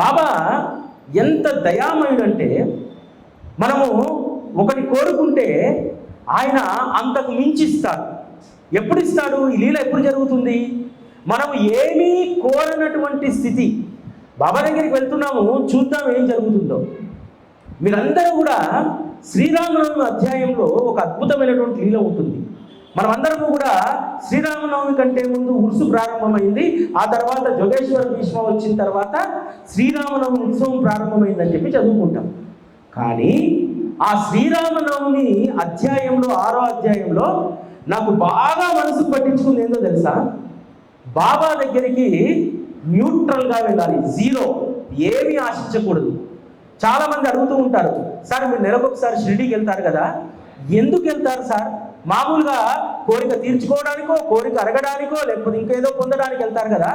బాబా ఎంత దయామయుడంటే, మనము ఒకటి కోరుకుంటే ఆయన అంతకు మించి ఇస్తాడు. ఎప్పుడు ఇస్తాడు? ఈ లీల ఎప్పుడు జరుగుతుంది? మనం ఏమీ కోరనటువంటి స్థితి. బాబా దగ్గరికి వెళ్తున్నాము, చూద్దాం ఏం జరుగుతుందో. మీరందరూ కూడా శ్రీరామనవమి అధ్యాయంలో ఒక అద్భుతమైనటువంటి లీల ఉంటుంది. మనమందరము కూడా శ్రీరామనవమి కంటే ముందు ఉరుసు ప్రారంభమైంది, ఆ తర్వాత జోగేశ్వర భీష్మ వచ్చిన తర్వాత శ్రీరామనవమి ఉత్సవం ప్రారంభమైందని చెప్పి చదువుకుంటాం. కానీ ఆ శ్రీరామనవమి అధ్యాయంలో 6వ అధ్యాయంలో నాకు బాగా మనసు పట్టించుకుంది ఏందో తెలుసా? బాబా దగ్గరికి న్యూట్రల్గా వెళ్ళాలి, జీరో, ఏమీ ఆశించకూడదు. చాలామంది అడుగుతూ ఉంటారు, సార్ మీరు నెలకొకసారి షిరిడీకి వెళ్తారు కదా, ఎందుకు వెళ్తారు సార్? మామూలుగా కోరిక తీర్చుకోవడానికో, కోరిక అడగడానికో, లేకపోతే ఇంకేదో పొందడానికి వెళ్తారు కదా,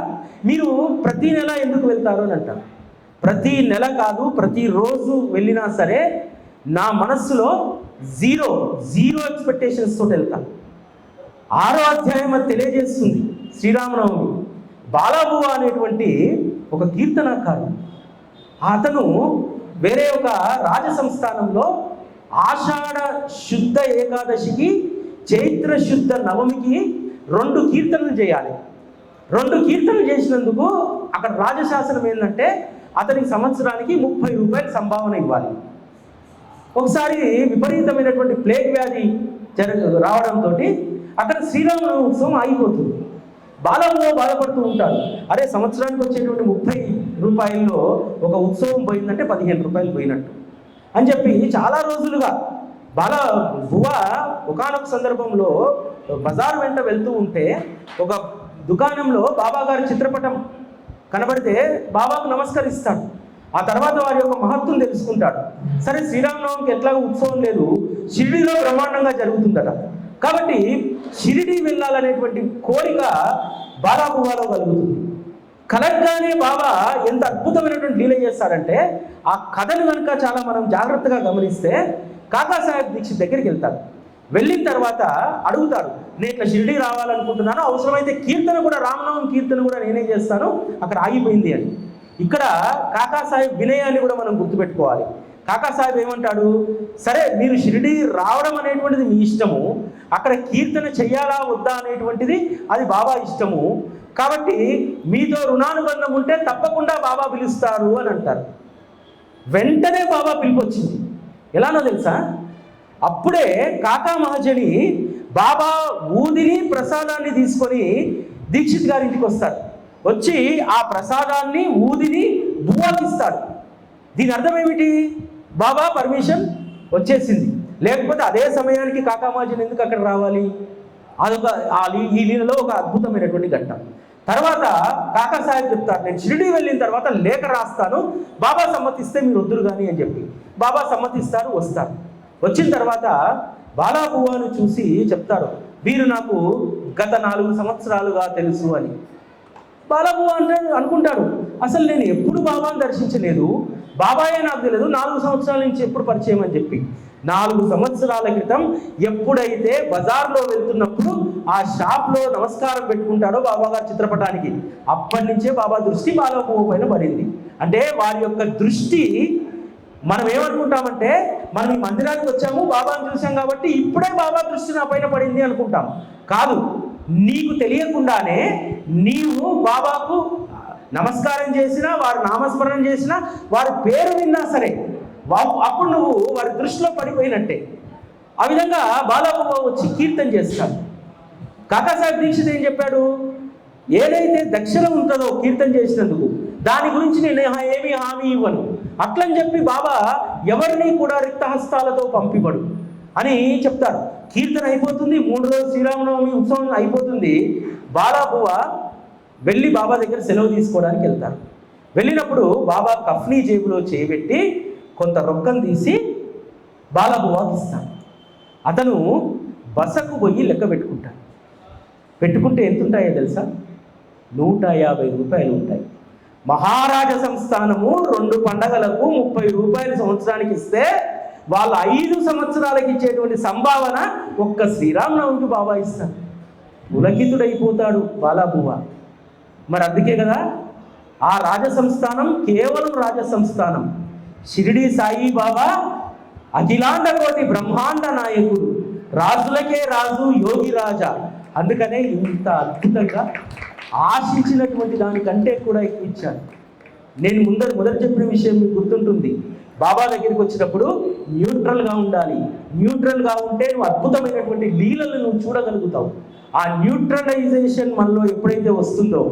మీరు ప్రతి నెల ఎందుకు వెళ్తారు అని అంటారు. ప్రతి నెల కాదు, ప్రతిరోజు వెళ్ళినా సరే నా మనస్సులో జీరో ఎక్స్పెక్టేషన్స్ తోటి వెళ్తాను. 6వ అధ్యాయం అది తెలియజేస్తుంది. శ్రీరామనవమి బాలాబువ అనేటువంటి ఒక కీర్తనకారుడు, అతను వేరే ఒక రాజ సంస్థానంలో ఆషాఢ శుద్ధ ఏకాదశికి, చైత్ర శుద్ధ నవమికి 2 కీర్తనలు చేయాలి. 2 కీర్తనలు చేసినందుకు అక్కడ రాజశాసనం ఏంటంటే అతనికి సంవత్సరానికి 30 రూపాయలు సంభావన ఇవ్వాలి. ఒకసారి విపరీతమైనటువంటి ప్లేగ్ వ్యాధి రావడంతో అక్కడ శ్రీరామనవమి ఉత్సవం ఆగిపోతుంది. బాలబువ బాధపడుతూ ఉంటాడు, అరే సంవత్సరానికి వచ్చేటువంటి 30 రూపాయల్లో ఒక ఉత్సవం పోయిందంటే 15 రూపాయలు పోయినట్టు అని చెప్పి చాలా రోజులుగా బాలబువ ఒకానొక సందర్భంలో బజార్ వెంట వెళ్తూ ఉంటే ఒక దుకాణంలో బాబా గారి చిత్రపటం కనబడితే బాబాకు నమస్కరిస్తాడు. ఆ తర్వాత వారి యొక్క మహత్వం తెలుసుకుంటాడు. సరే శ్రీరామనవమికి ఎట్లాగో ఉత్సవం లేదు, షిరిడీలో బ్రహ్మాండంగా జరుగుతుందట, కాబట్టి షిరిడీ వెళ్ళాలనేటువంటి కోరిక బాలాబువాలో కలుగుతుంది. కలగ్గానే బాబా ఎంత అద్భుతమైనటువంటి లీల చేస్తారంటే, ఆ కథను కనుక చాలా మనం జాగ్రత్తగా గమనిస్తే కాకాసాహెబ్ దీక్షిత్ దగ్గరికి వెళ్తారు. వెళ్ళిన తర్వాత అడుగుతారు, నేను ఇట్లా షిరిడీ రావాలనుకుంటున్నాను, అవసరమైతే కీర్తన కూడా, రామనవమి కీర్తన కూడా నేనే చేస్తాను, అక్కడ ఆగిపోయింది అని. ఇక్కడ కాకాసాహెబ్ వినయాన్ని కూడా మనం గుర్తుపెట్టుకోవాలి. కాకాసాహెబ్ ఏమంటాడు, సరే మీరు షిరిడీ రావడం అనేటువంటిది మీ ఇష్టము, అక్కడ కీర్తన చెయ్యాలా వద్దా అనేటువంటిది అది బాబా ఇష్టము, కాబట్టి మీతో రుణానుబంధం ఉంటే తప్పకుండా బాబా పిలుస్తారు అని అంటారు. వెంటనే బాబా పిలిపొచ్చింది. ఎలానో తెలుసా? అప్పుడే కాకా మహాజని బాబా ఊదిని ప్రసాదాన్ని తీసుకొని దీక్షిత్ గారింటికి వస్తారు. వచ్చి ఆ ప్రసాదాన్ని ఊదిని బువ్వాకిస్తాడు. దీని అర్థం ఏమిటి? బాబా పర్మిషన్ వచ్చేసింది, లేకపోతే అదే సమయానికి కాకామాజన్ ఎందుకు అక్కడ రావాలి? అదొక ఈ లీలలో ఒక అద్భుతమైనటువంటి ఘట్టం. తర్వాత కాకాసాహెబ్ చెప్తారు, నేను షిరిడీ వెళ్ళిన తర్వాత లేఖ రాస్తాను, బాబా సమ్మతిస్తే మీరు వద్దురు కానీ అని చెప్పి. బాబా సమ్మతిస్తారు, వస్తారు. వచ్చిన తర్వాత బాలాబువాను చూసి చెప్తారు, వీరు నాకు గత 4 సంవత్సరాలుగా తెలుసు అని. బాలాబువ అంటే అనుకుంటాడు, అసలు నేను ఎప్పుడు బాబాను దర్శించలేదు, బాబాయే నాకు తెలియదు, 4 సంవత్సరాల నుంచి ఎప్పుడు పరిచయం అని చెప్పి. 4 సంవత్సరాల క్రితం ఎప్పుడైతే బజార్లో వెళ్తున్నప్పుడు ఆ షాప్లో నమస్కారం పెట్టుకుంటాడో బాబా గారి చిత్రపటానికి, అప్పటి నుంచే బాబా దృష్టి బాలాబువ పైన పడింది. అంటే వారి యొక్క దృష్టి, మనం ఏమనుకుంటామంటే మనం ఈ మందిరానికి వచ్చాము, బాబాను చూసాం కాబట్టి ఇప్పుడే బాబా దృష్టి నా పైన పడింది అనుకుంటాం. కాదు, నీకు తెలియకుండానే నీవు బాబాకు నమస్కారం చేసినా, వారి నామస్మరణ చేసినా, వారి పేరు విన్నా సరే అప్పుడు నువ్వు వారి దృష్టిలో పడిపోయినట్టే. ఆ విధంగా బాలాబువ వచ్చి కీర్తన చేస్తాడు. కాకాసాహెబ్ దీక్షిత్ ఏం చెప్పాడు, ఏదైతే దక్షిణ ఉంటుందో కీర్తన చేసినందుకు దాని గురించి నేను ఏమీ హామీ ఇవ్వను, అట్లని చెప్పి బాబా ఎవరిని కూడా రిక్తహస్తాలతో పంపిపడు అని చెప్తారు. కీర్తన అయిపోతుంది, 3 రోజులు శ్రీరామనవమి ఉత్సవం అయిపోతుంది. బాలాబువ వెళ్ళి బాబా దగ్గర సెలవు తీసుకోవడానికి వెళ్తారు. వెళ్ళినప్పుడు బాబా కఫ్నీ జేబులో చేయబెట్టి కొంత రొక్కం తీసి బాలాబువాకి ఇస్తాడు. అతను బసకు పోయి లెక్క పెట్టుకుంటాడు. పెట్టుకుంటే ఎంత ఉంటాయో తెలుసా? 150 రూపాయలు ఉంటాయి. మహారాజ సంస్థానము 2 పండగలకు 30 రూపాయలు సంవత్సరానికి ఇస్తే వాళ్ళు 5 సంవత్సరాలకి ఇచ్చేటువంటి సంభావన ఒక్క శ్రీరామనవమికి బాబా ఇస్తారు. పులకితుడైపోతాడు బాలాబువ. మరి అందుకే కదా ఆ రాజసంస్థానం కేవలం రాజసంస్థానం. షిరిడి సాయిబాబా అఖిలాండ కోటి బ్రహ్మాండ నాయకుడు, రాజులకే రాజు, యోగి రాజా. అందుకనే ఇంత అద్భుతంగా ఆశించినటువంటి దానికంటే కూడా ఎక్కువ ఇచ్చాను. నేను మొదటి చెప్పిన విషయం మీకు గుర్తుంటుంది. బాబా దగ్గరికి వచ్చినప్పుడు న్యూట్రల్గా ఉండాలి. న్యూట్రల్గా ఉంటే నువ్వు అద్భుతమైనటువంటి లీలలు నువ్వు చూడగలుగుతావు. ఆ న్యూట్రలైజేషన్ మనలో ఎప్పుడైతే వస్తుందో,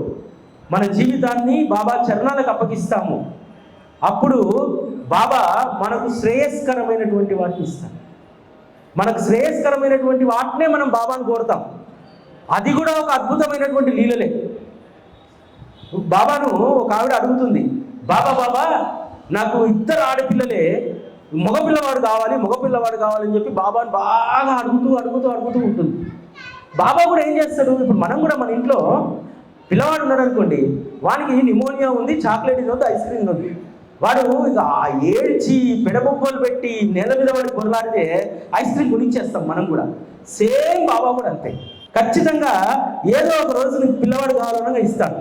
మన జీవితాన్ని బాబా చరణాలకు అప్పగిస్తాము, అప్పుడు బాబా మనకు శ్రేయస్కరమైనటువంటి వాటిని ఇస్తాడు. మనకు శ్రేయస్కరమైనటువంటి వాటినే మనం బాబాను కోరుతాం. అది కూడా ఒక అద్భుతమైనటువంటి లీలలే. బాబాను ఒక ఆవిడ అడుగుతుంది, బాబా నాకు 2 ఆడపిల్లలే, మగపిల్లవాడు కావాలని చెప్పి బాబాను బాగా అడుగుతూ ఉంటుంది. బాబా కూడా ఏం చేస్తాడు, ఇప్పుడు మనం కూడా మన ఇంట్లో పిల్లవాడు ఉన్నాడు అనుకోండి, వానికి నిమోనియా ఉంది, చాక్లెట్ ఉంది, ఐస్ క్రీమ్ ఉంది. వాడు ఇక ఏడ్చి పెడబొబ్బలు పెట్టి నేల మీద వాడి పొరలాడితే ఐస్ క్రీమ్ కొనిచ్చేస్తాం మనం కూడా. సేమ్ బాబా కూడా అంతే. ఖచ్చితంగా ఏదో ఒక రోజు నీకు పిల్లవాడు కావాలనగా ఇస్తాడు.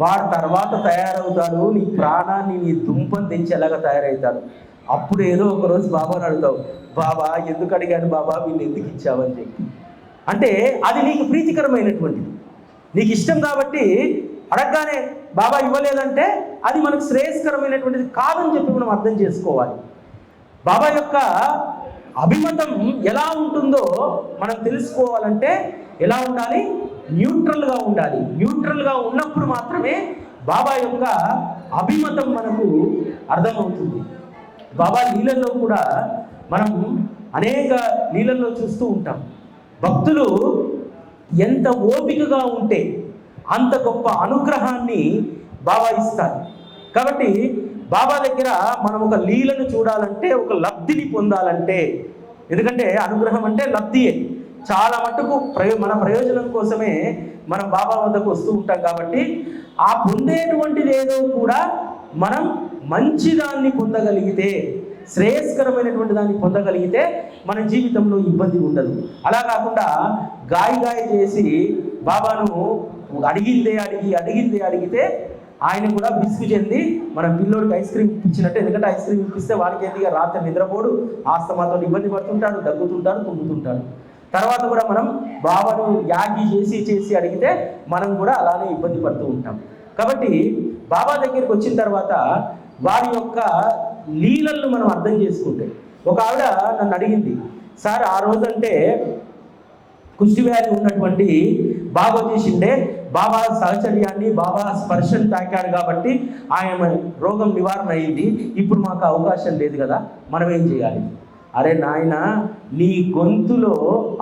వాడు తర్వాత తయారవుతాడు, నీ ప్రాణాన్ని నీ దుంపని తెచ్చేలాగా తయారవుతాడు. అప్పుడు ఏదో ఒక రోజు బాబాని అడుగుతావు, బాబా ఎందుకు అడిగాను బాబా, వీళ్ళు ఎందుకు ఇచ్చావని చెప్పి. అంటే అది నీకు ప్రీతికరమైనటువంటిది, నీకు ఇష్టం కాబట్టి అడగగానే బాబా ఇవ్వలేదంటే అది మనకు శ్రేయస్కరమైనటువంటిది కాదని చెప్పి మనం అర్థం చేసుకోవాలి. బాబా యొక్క అభిమతం ఎలా ఉంటుందో మనం తెలుసుకోవాలంటే ఎలా ఉండాలి? న్యూట్రల్గా ఉండాలి. న్యూట్రల్గా ఉన్నప్పుడు మాత్రమే బాబా యొక్క అభిమతం మనకు అర్థమవుతుంది. బాబా లీలల్లో కూడా మనం అనేక లీలల్లో చూస్తూ ఉంటాం. భక్తులు ఎంత ఓపికగా ఉంటే అంత గొప్ప అనుగ్రహాన్ని బాబా ఇస్తారు. కాబట్టి బాబా దగ్గర మనం ఒక లీలను చూడాలంటే, ఒక లబ్ధిని పొందాలంటే, ఎందుకంటే అనుగ్రహం అంటే లబ్ధియే, చాలా మటుకు మన ప్రయోజనం కోసమే మనం బాబా వద్దకు వస్తూ ఉంటాం. కాబట్టి ఆ పొందేటువంటిది ఏదో కూడా మనం మంచిదాన్ని పొందగలిగితే, శ్రేయస్కరమైనటువంటి దాన్ని పొందగలిగితే మన జీవితంలో ఇబ్బంది ఉండదు. అలా కాకుండా గాయ చేసి బాబాను అడిగితే ఆయన కూడా విసుగు చెంది మన పిల్లోడికి ఐస్ క్రీమ్ ఇప్పించినట్టు. ఎందుకంటే ఐస్ క్రీమ్ ఇప్పిస్తే వాడికి ఏంటిగా రాత్రి నిద్రపోడు, ఆస్తమాతో ఇబ్బంది పడుతుంటాడు, దగ్గుతుంటాడు, తుమ్ముతుంటాడు. తర్వాత కూడా మనం బాబాను యాగి చేసి అడిగితే మనం కూడా అలానే ఇబ్బంది పడుతూ ఉంటాం. కాబట్టి బాబా దగ్గరికి వచ్చిన తర్వాత వారి యొక్క లీలలను మనం అర్థం చేసుకుంటే, ఒక ఆవిడ నన్ను అడిగింది, సార్ ఆ రోజంటే కుష్టి వ్యాధి ఉన్నటువంటి బాబా చేసిండే, బాబా సహచర్యాన్ని బాబా స్పర్శను తాకాడు కాబట్టి ఆయన రోగం నివారణ అయింది, ఇప్పుడు మాకు అవకాశం లేదు కదా, మనం ఏం చేయాలి? అరే నాయన, నీ గొంతులో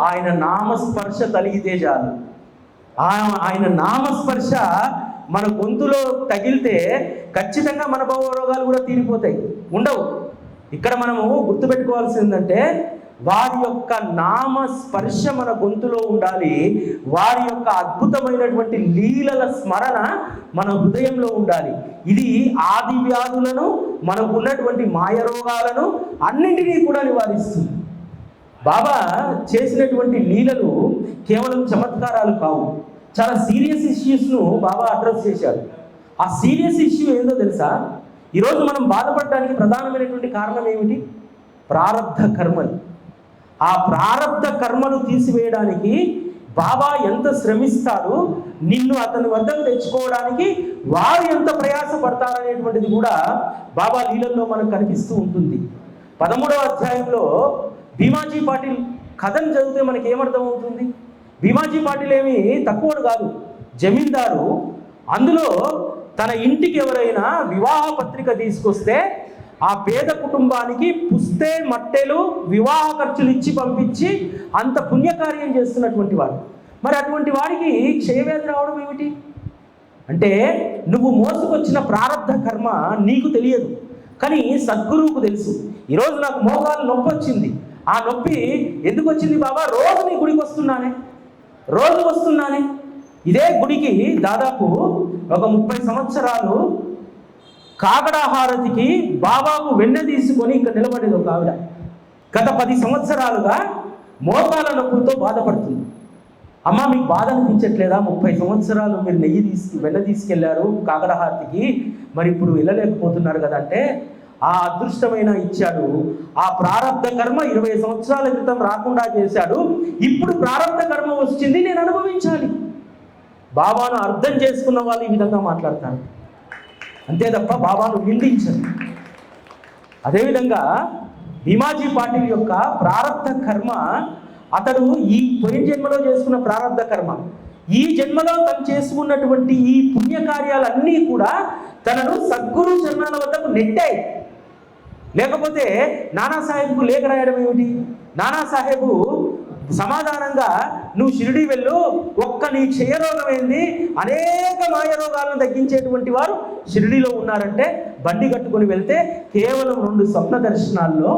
ఆయన నామస్పర్శ తలిగితే చాలు. ఆయన నామస్పర్శ మన గొంతులో తగిలితే ఖచ్చితంగా మన రోగాలు కూడా తీరిపోతాయి, ఉండవు. ఇక్కడ మనము గుర్తుపెట్టుకోవాల్సిందంటే వారి యొక్క నామస్పర్శ మన గొంతులో ఉండాలి. వారి యొక్క అద్భుతమైనటువంటి లీలల స్మరణ మన హృదయంలో ఉండాలి. ఇది ఆది వ్యాధులను, మనకు ఉన్నటువంటి మాయరోగాలను అన్నింటినీ కూడా నివారిస్తుంది. బాబా చేసినటువంటి లీలలు కేవలం చమత్కారాలు కావు, చాలా సీరియస్ ఇష్యూస్ను బాబా అడ్రస్ చేశాడు. ఆ సీరియస్ ఇష్యూ ఏందో తెలుసా? ఈరోజు మనం బాధపడడానికి ప్రధానమైనటువంటి కారణం ఏమిటి? ప్రారబ్ధ కర్మలు. ఆ ప్రారబ్ధ కర్మలు తీసివేయడానికి బాబా ఎంత శ్రమిస్తాడు, నిన్ను అతని వద్దకు తెచ్చుకోవడానికి వారు ఎంత ప్రయాసపడతారనేటువంటిది కూడా బాబా లీలల్లో మనకు కనిపిస్తూ ఉంటుంది. 13వ అధ్యాయంలో భీమాజీ పాటిల్ కథను చదివితే మనకి ఏమర్థమవుతుంది? భీమాజీ పాటిల్ ఏమి తక్కువడు కాదు, జమీందారు. అందులో తన ఇంటికి ఎవరైనా వివాహ పత్రిక తీసుకొస్తే ఆ పేద కుటుంబానికి పుస్తే మట్టెలు వివాహ ఖర్చులు ఇచ్చి పంపించి అంత పుణ్యకార్యం చేస్తున్నటువంటి వాడు. మరి అటువంటి వాడికి క్షయవ్యాధి రావడం ఏమిటి అంటే, నువ్వు మోసుకొచ్చిన ప్రారబ్ధ కర్మ నీకు తెలియదు, కానీ సద్గురువుకు తెలుసు. ఈరోజు నాకు మోకాలు నొప్పి వచ్చింది. ఆ నొప్పి ఎందుకు వచ్చింది బాబా? రోజు నీ గుడికి వస్తున్నానే. ఇదే గుడికి దాదాపు ఒక 30 సంవత్సరాలు కాకడాహారతికి బాబాకు వెన్నె తీసుకొని ఇక్కడ నిలబడేది ఒక ఆవిడ. గత 10 సంవత్సరాలుగా మోకాల నొప్పులతో బాధపడుతుంది. అమ్మ మీకు బాధ అనిపించట్లేదా? 30 సంవత్సరాలు మీరు వెన్న తీసుకెళ్లారు కాకడహారతికి, మరి ఇప్పుడు వెళ్ళలేకపోతున్నారు కదా అంటే, ఆ అదృష్టమైన ఇచ్చాడు. ఆ ప్రారంధ కర్మ 20 సంవత్సరాల క్రితం రాకుండా చేశాడు, ఇప్పుడు ప్రారంధ కర్మ వచ్చింది, నేను అనుభవించాలి. బాబాను అర్థం చేసుకున్న వాళ్ళు ఈ విధంగా మాట్లాడతారు, అంతే తప్ప బాబాను నిందించరు. అదేవిధంగా భీమాజీ పాటిల్ యొక్క ప్రారంధ కర్మ, అతడు ఈ పోయిన జన్మలో చేసుకున్న ప్రారంధ కర్మ, ఈ జన్మలో తను చేసుకున్నటువంటి ఈ పుణ్యకార్యాలన్నీ కూడా తనను సద్గురు చరణాల వద్దకు నెట్టాయి. లేకపోతే నానాసాహెబ్కు లేఖ రాయడం ఏమిటి? నానాసాహెబు సమాధానంగా నువ్వు షిరిడి వెళ్ళు, ఒక్క నీ క్షయరోగం ఏంది, అనేక మాయరోగాలను తగ్గించేటువంటి వారు షిరిడిలో ఉన్నారంటే బండి కట్టుకొని వెళ్తే కేవలం 2 స్వప్న దర్శనాల్లో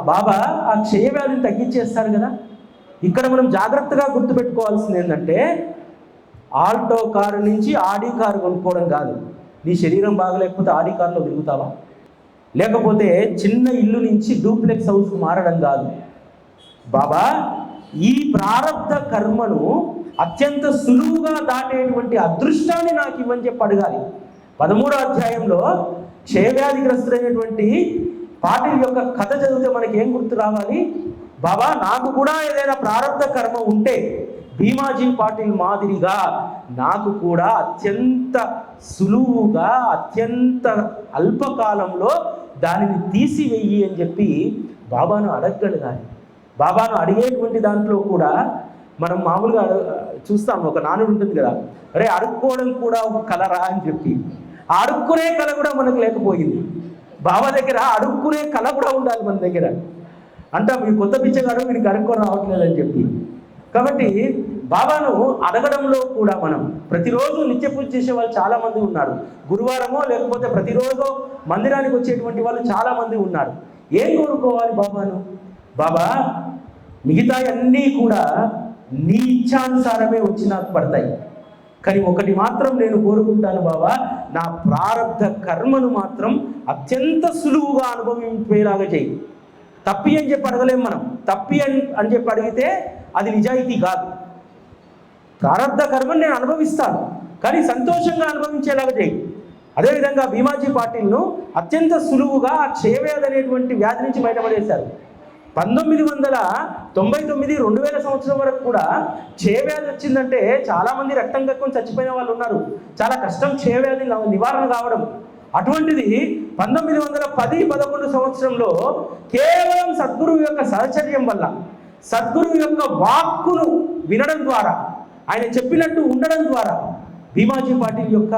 బాబా ఆ క్షయవ్యాధిని తగ్గించేస్తారు కదా. ఇక్కడ మనం జాగ్రత్తగా గుర్తుపెట్టుకోవాల్సింది ఏంటంటే, ఆల్టో కారు నుంచి ఆడి కారు కొనుక్కోవడం కాదు. నీ శరీరం బాగలేకపోతే ఆడి కారులో తిరుగుతావా? లేకపోతే చిన్న ఇల్లు నుంచి డూప్లెక్స్ హౌస్కు మారడం కాదు. బాబా ఈ ప్రారంధ కర్మను అత్యంత సులువుగా దాటేటువంటి అదృష్టాన్ని నాకు ఇవ్వని చెప్పి అడగాలి. 13వ అధ్యాయంలో క్షయవ్యాధిగ్రస్తుడైనటువంటి పాటిల్ యొక్క కథ చదివితే మనకి ఏం గుర్తు రావాలి? బాబా నాకు కూడా ఏదైనా ప్రారంధ కర్మ ఉంటే భీమాజీ పాటిల్ మాదిరిగా నాకు కూడా అత్యంత సులువుగా అత్యంత అల్పకాలంలో దానిని తీసివేయి అని చెప్పి బాబాను అడగగలగాలి. బాబాను అడిగేటువంటి దాంట్లో కూడా మనం మామూలుగా చూస్తాం, ఒక నానుడు ఉంటుంది కదా, అరే అడుక్కోవడం కూడా ఒక కలరా అని చెప్పి. ఆ అడుక్కునే కళ కూడా మనకు లేకపోయింది. బాబా దగ్గర అడుక్కునే కళ కూడా ఉండాలి మన దగ్గర. అంటే మీ కొత్త పిచ్చగాడు వీడికి అడుక్కొని రావట్లేదని చెప్పి. కాబట్టి బాబాను అడగడంలో కూడా మనం ప్రతిరోజు నిత్య పూజ చేసే వాళ్ళు చాలామంది ఉన్నారు. గురువారమో లేకపోతే ప్రతిరోజు మందిరానికి వచ్చేటువంటి వాళ్ళు చాలామంది ఉన్నారు. ఏం కోరుకోవాలి బాబాను? బాబా మిగతా అన్నీ కూడా నీ ఇచ్ఛానుసారమే వచ్చి నాకు పడతాయి, కానీ ఒకటి మాత్రం నేను కోరుకుంటాను బాబా, నా ప్రారంధ కర్మను మాత్రం అత్యంత సులువుగా అనుభవించేలాగా చేయి. తప్పి అని చెప్పి అడగలేం మనం. తప్పి అని చెప్పి అడిగితే అది నిజాయితీ కాదు. ప్రారంధ కర్మను నేను అనుభవిస్తాను, కానీ సంతోషంగా అనుభవించేలాగా చేయి. అదేవిధంగా భీమాజీ పాటిల్ను అత్యంత సులువుగా ఆ క్షయవ్యాధి అనేటువంటి వ్యాధి నుంచి బయటపడేశారు. 1999 2000 సంవత్సరం వరకు కూడా క్షయవ్యాధి వచ్చిందంటే చాలామంది రక్తం కక్కుని చచ్చిపోయిన వాళ్ళు ఉన్నారు. చాలా కష్టం క్షయవ్యాధి నివారణ కావడం. అటువంటిది 1910-11 సంవత్సరంలో కేవలం సద్గురువు యొక్క సహచర్యం వల్ల, సద్గురువు యొక్క వాక్కును వినడం ద్వారా, ఆయన చెప్పినట్టు ఉండడం ద్వారా భీమాజీ పాటిల్ యొక్క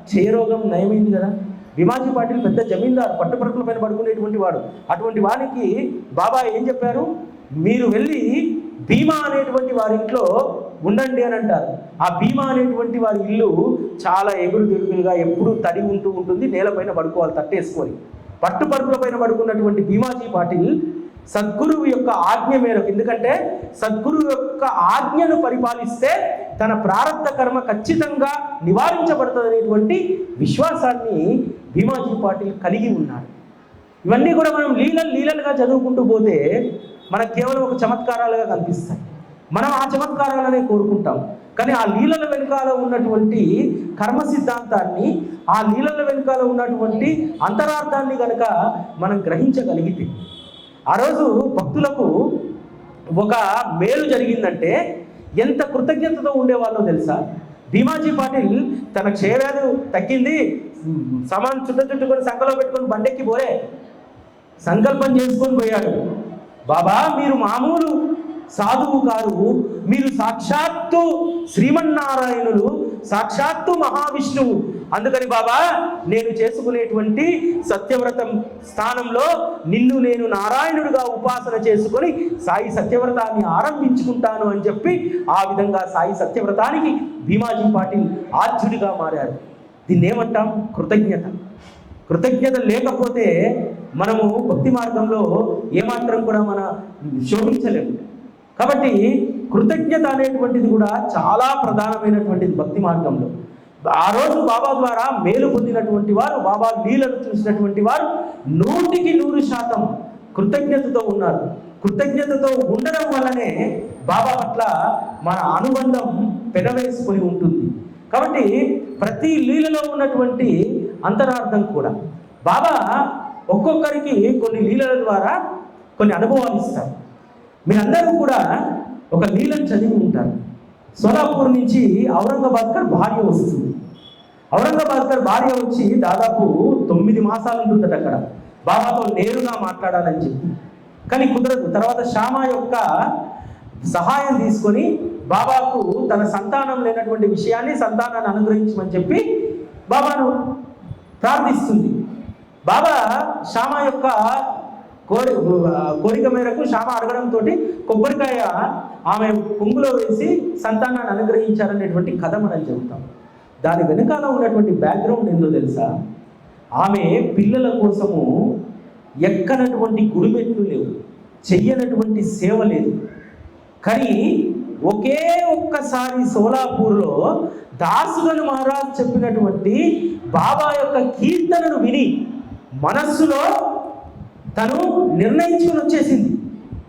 క్షయరోగం నయమైంది కదా. భీమాజీ పాటిల్ పెద్ద జమీందారు, పట్టుపరుపుల పైన పడుకునేటువంటి వాడు. అటువంటి వారికి బాబా ఏం చెప్పారు? మీరు వెళ్ళి భీమా అనేటువంటి వారి ఇంట్లో ఉండండి అని అంటారు. ఆ భీమా అనేటువంటి వారి ఇల్లు చాలా ఎగురు తిరుగులుగా ఎప్పుడూ తడి ఉంటుంది, నేలపైన పడుకోవాలి తట్టేసుకొని. పట్టుపరుపుల పైన పడుకున్నటువంటి భీమాజీ పాటిల్ సద్గురువు యొక్క ఆజ్ఞ మేరకు, ఎందుకంటే సద్గురువు యొక్క ఆజ్ఞను పరిపాలిస్తే తన ప్రారంధ కర్మ ఖచ్చితంగా నివారించబడుతుంది అనేటువంటి విశ్వాసాన్ని భీమాజీ పాటిల్ కలిగి ఉన్నాడు. ఇవన్నీ కూడా మనం లీలలుగా చదువుకుంటూ పోతే మనకు కేవలం ఒక చమత్కారాలుగా కనిపిస్తాయి. మనం ఆ చమత్కారాలనే కోరుకుంటాం, కానీ ఆ లీలల వెనుకాల ఉన్నటువంటి కర్మ సిద్ధాంతాన్ని, ఆ లీలల వెనుకాల ఉన్నటువంటి అంతరార్థాన్ని కనుక మనం గ్రహించగలిగితే, ఆ రోజు భక్తులకు ఒక మేలు జరిగిందంటే ఎంత కృతజ్ఞతతో ఉండేవాళ్ళో తెలుసా? భీమాజీ పాటిల్ తన క్షయవ్యాధి తగ్గింది, సమాన్ చుట్టుకొని సంకలో పెట్టుకొని బండెక్కి పోలే, సంకల్పం చేసుకొని పోయాడు. బాబా మీరు మామూలు సాధువు కాదు, మీరు సాక్షాత్తు శ్రీమన్నారాయణులు, సాక్షాత్తు మహావిష్ణువు. అందుకని బాబా నేను చేసుకునేటువంటి సత్యవ్రతం స్థానంలో నిన్ను నేను నారాయణుడిగా ఉపాసన చేసుకొని సాయి సత్యవ్రతాన్ని ఆరంభించుకుంటాను అని చెప్పి ఆ విధంగా సాయి సత్యవ్రతానికి భీమాజీ పాటిల్ ఆద్యుడిగా మారారు. దీన్ని ఏమంటాం? కృతజ్ఞత. కృతజ్ఞత లేకపోతే మనము భక్తి మార్గంలో ఏమాత్రం కూడా శోభించలేము. కాబట్టి కృతజ్ఞత అనేటువంటిది కూడా చాలా ప్రధానమైనటువంటిది భక్తి మార్గంలో. ఆ రోజు బాబా ద్వారా మేలు పొందినటువంటి వారు, బాబా లీలను చూసినటువంటి వారు 100% కృతజ్ఞతతో ఉన్నారు. కృతజ్ఞతతో ఉండడం వల్లనే బాబా పట్ల మన అనుబంధం పెనవేసుకొని ఉంటుంది. కాబట్టి ప్రతి లీలలో ఉన్నటువంటి అంతరార్థం కూడా బాబా ఒక్కొక్కరికి కొన్ని లీలల ద్వారా కొన్ని అనుభవాలు ఇస్తారు. మీరందరూ కూడా ఒక లీలను చదివి ఉంటారు. సోలాపూర్ నుంచి ఔరంగాబాద్కర్ భార్య వస్తుంది. ఔరంగాబాద్కర్ భార్య వచ్చి దాదాపు 9 మాసాలు ఉంటుందట అక్కడ, బాబాతో నేరుగా మాట్లాడాలని చెప్పి. కానీ కుదరదు. తర్వాత శ్యామ యొక్క సహాయం తీసుకొని బాబాకు తన సంతానం లేనటువంటి విషయాన్ని, సంతానాన్ని అనుగ్రహించమని చెప్పి బాబాను ప్రార్థిస్తుంది. బాబా శ్యామ యొక్క కోరిక మేరకు శ్యామ అడగడంతో కొబ్బరికాయ ఆమె పొంగులో వేసి సంతానాన్ని అనుగ్రహించారనేటువంటి కథ మనం చెబుతాం. దాని వెనకాల ఉన్నటువంటి బ్యాక్గ్రౌండ్ ఏందో తెలుసా? ఆమె పిల్లల కోసము ఎక్కనటువంటి గుడిమెట్లు లేవు, చెయ్యనటువంటి సేవ లేదు. కానీ ఒకే ఒక్కసారి సోలాపూర్లో దాసుగన్ మహారాజ్ చెప్పినటువంటి బాబా యొక్క కీర్తనను విని మనస్సులో తను నిర్ణయించుకుని వచ్చేసింది.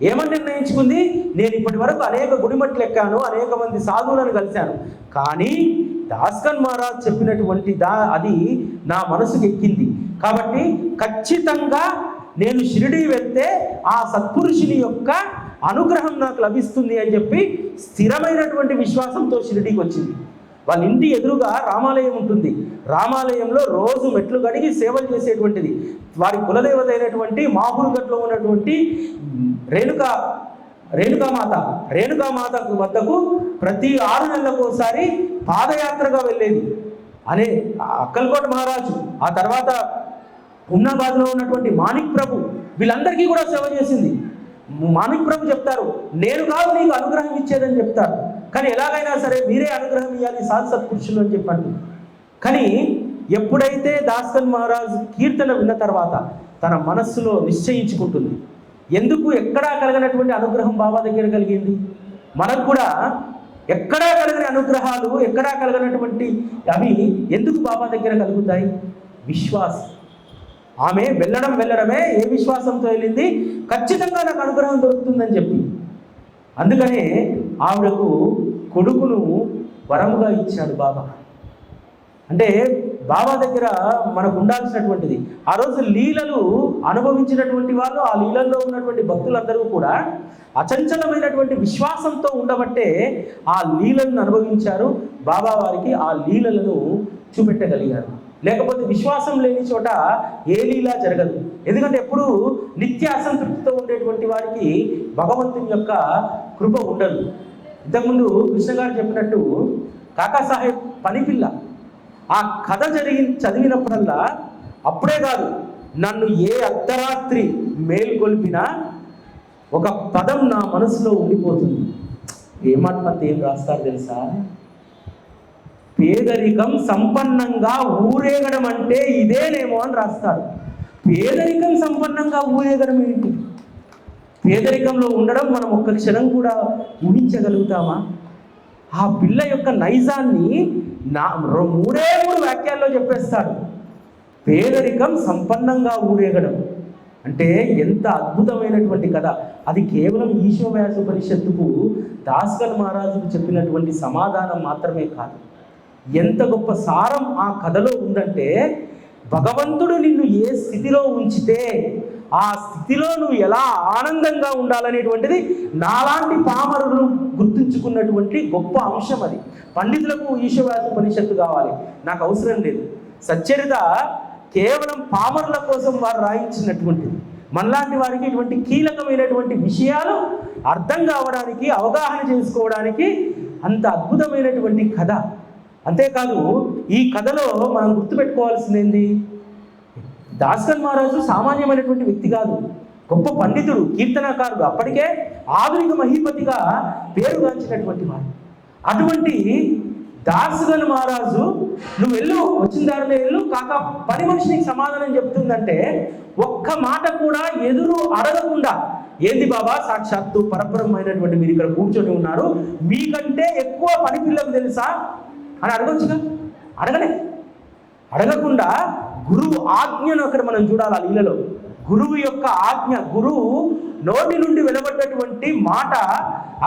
ఏమని నిర్ణయించుకుంది? నేను ఇప్పటి వరకు అనేక గుడిమట్లు ఎక్కాను, అనేక మంది సాధువులను కలిశాను, కానీ దాస్గన్ మహారాజ్ చెప్పినటువంటి అది నా మనసుకు ఎక్కింది. కాబట్టి ఖచ్చితంగా నేను షిరిడీ వెళ్తే ఆ సత్పురుషుని యొక్క అనుగ్రహం నాకు లభిస్తుంది అని చెప్పి స్థిరమైనటువంటి విశ్వాసంతో షిరిడీకి వచ్చింది. వాళ్ళ ఇంటి ఎదురుగా రామాలయం ఉంటుంది. రామాలయంలో రోజు మెట్లు కడిగి సేవలు చేసేటువంటిది. వారి కులదేవత అయినటువంటి మాహుల్గట్లో ఉన్నటువంటి రేణుకామాత వద్దకు ప్రతి 6 నెలలకు ఒకసారి పాదయాత్రగా వెళ్ళేది అనే అక్కల్కోట మహారాజు, ఆ తర్వాత హుమ్నాబాద్లో ఉన్నటువంటి మాణిక్ ప్రభు, వీళ్ళందరికీ కూడా సేవ చేసింది. మాణిక్ ప్రభు చెప్తారు, నేను కాదు నీకు అనుగ్రహం ఇచ్చేదని చెప్తారు, కానీ ఎలాగైనా సరే మీరే అనుగ్రహం ఇవ్వాలి సాధు సత్పురుషులు అని చెప్పండి. కానీ ఎప్పుడైతే దాస్గన్ మహారాజ్ కీర్తన విన్న తర్వాత తన మనస్సులో నిశ్చయించుకుంటుంది, ఎందుకు ఎక్కడా కలగనటువంటి అనుగ్రహం బాబా దగ్గర కలిగింది, మనకు కూడా ఎక్కడా కలగని అనుగ్రహాలు, ఎక్కడా కలగనటువంటి అవి ఎందుకు బాబా దగ్గర కలుగుతాయి? విశ్వాసం. ఆమె వెళ్ళడమే ఏ విశ్వాసంతో వెళ్ళింది? ఖచ్చితంగా నాకు అనుగ్రహం దొరుకుతుందని చెప్పి. అందుకనే ఆవిడకు కొడుకును వరముగా ఇచ్చాడు బాబా. అంటే బాబా దగ్గర మనకు ఉండాల్సినటువంటిది, ఆ రోజు లీలలు అనుభవించినటువంటి వాళ్ళు, ఆ లీలల్లో ఉన్నటువంటి భక్తులందరూ కూడా అచంచలమైనటువంటి విశ్వాసంతో ఉండబట్టే ఆ లీలలను అనుభవించారు. బాబా వారికి ఆ లీలలను చూపెట్టగలిగారు. లేకపోతే విశ్వాసం లేని చోట ఏ లీలా జరగదు. ఎందుకంటే ఎప్పుడు నిత్య అసంతృప్తితో ఉండేటువంటి వారికి భగవంతుని యొక్క కృప ఉండదు. ఇంతకుముందు కృష్ణ గారు చెప్పినట్టు కాకాసాహెబ్ పనిపిల్ల ఆ కథ చదివినప్పుడల్లా అప్పుడే కాదు, నన్ను ఏ అర్ధరాత్రి మేల్కొల్పినా ఒక పదం నా మనసులో ఉండిపోతుంది. ఏం రాస్తారు తెలుసా? పేదరికం సంపన్నంగా ఊరేగడం అంటే ఇదేనేమో అని రాస్తారు. పేదరికం సంపన్నంగా ఊరేగడం ఏంటి? పేదరికంలో ఉండడం మనం ఒక్క క్షణం కూడా ఊహించగలుగుతామా? ఆ పిల్ల యొక్క నైజాన్ని 3 వాక్యాల్లో చెప్పేస్తాడు. పేదరికం సంపన్నంగా ఊరేగడం అంటే ఎంత అద్భుతమైనటువంటి కథ. అది కేవలం ఈశోవ్యాస ఉపనిషత్తుకు దాస్గన్ మహారాజుకు చెప్పినటువంటి సమాధానం మాత్రమే కాదు, ఎంత గొప్ప సారం ఆ కథలో ఉందంటే, భగవంతుడు నిన్ను ఏ స్థితిలో ఉంచితే ఆ స్థితిలో నువ్వు ఎలా ఆనందంగా ఉండాలనేటువంటిది నాలాంటి పామరులు గుర్తుంచుకున్నటువంటి గొప్ప అంశం. అది పండితులకు ఈశోవ్యాస ఉపనిషత్తు కావాలి, నాకు అవసరం లేదు. సచ్చరిత కేవలం పామరుల కోసం వారు రాయించినటువంటిది. మనలాంటి వారికి ఇటువంటి కీలకమైనటువంటి విషయాలు అర్థం కావడానికి, అవగాహన చేసుకోవడానికి అంత అద్భుతమైనటువంటి కథ. అంతేకాదు ఈ కథలో మనం గుర్తుపెట్టుకోవాల్సింది ఏంది? దాస్గన్ మహారాజు సామాన్యమైనటువంటి వ్యక్తి కాదు, గొప్ప పండితుడు, కీర్తనకారుడు, అప్పటికే ఆధునిక మహీపతిగా పేరుగాంచినటువంటి వాడు. అటువంటి దాస్గన్ మహారాజు నువ్వు వెళ్ళు, వచ్చిన దారిలో వెళ్ళు, కాక పని మనిషి నీకు సమాధానం చెప్తుందంటే ఒక్క మాట కూడా ఎదురు అడగకుండా, ఏంది బాబా సాక్షాత్తు పరబ్రహ్మైనటువంటి మీరు ఇక్కడ కూర్చొని ఉన్నారు, మీకంటే ఎక్కువ పని పిల్లకు తెలుసా అని అడగొచ్చుగా. అడగకుండా గురువు ఆజ్ఞను అక్కడ మనం చూడాలి. ఆ లీలలో గురువు యొక్క ఆజ్ఞ, గురువు నోటి నుండి వెలువడ్డటువంటి మాట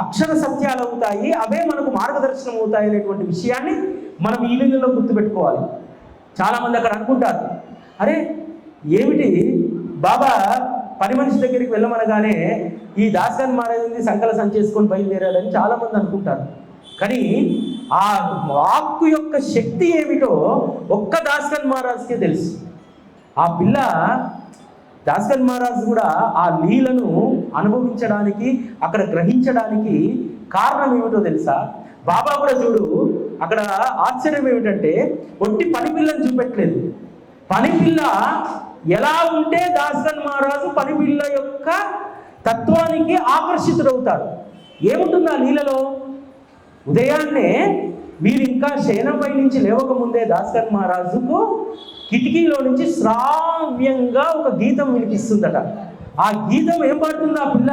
అక్షర సత్యాలు అవుతాయి, అవే మనకు మార్గదర్శనం అవుతాయి అనేటువంటి విషయాన్ని మనం ఈ లీలలో గుర్తుపెట్టుకోవాలి. చాలామంది అక్కడ అనుకుంటారు, అరే ఏమిటి బాబా పని మనిషి దగ్గరికి వెళ్ళమనగానే ఈ దాస్గన్ మహారాజ్ సంకల సంచేసుకొని బయలుదేరాడని చాలామంది అనుకుంటారు. కానీ ఆ వాక్కు యొక్క శక్తి ఏమిటో ఒక్క దాస్గన్ మహారాజ్కే తెలుసు. ఆ పిల్ల దాస్గన్ మహారాజ్ కూడా ఆ లీలను అనుభవించడానికి, అక్కడ గ్రహించడానికి కారణం ఏమిటో తెలుసా? బాబా కూడా చూడు, అక్కడ ఆశ్చర్యం ఏమిటంటే ఒట్టి పనిపిల్లని చూపెట్టలేదు. పనిపిల్ల ఎలా ఉంటే దాస్గన్ మహారాజు పనిపిల్ల యొక్క తత్వానికి ఆకర్షితుడవుతాడు. ఏముంటుంది ఆ లీలలో? ఉదయాన్నే వీరు ఇంకా శయనంపై నుంచి లేవకముందే దాస్గన్ మహారాజుకు కిటికీలో నుంచి శ్రావ్యంగా ఒక గీతం వినిపిస్తుందట. ఆ గీతం ఏం పాడుతుంది? ఆ పిల్ల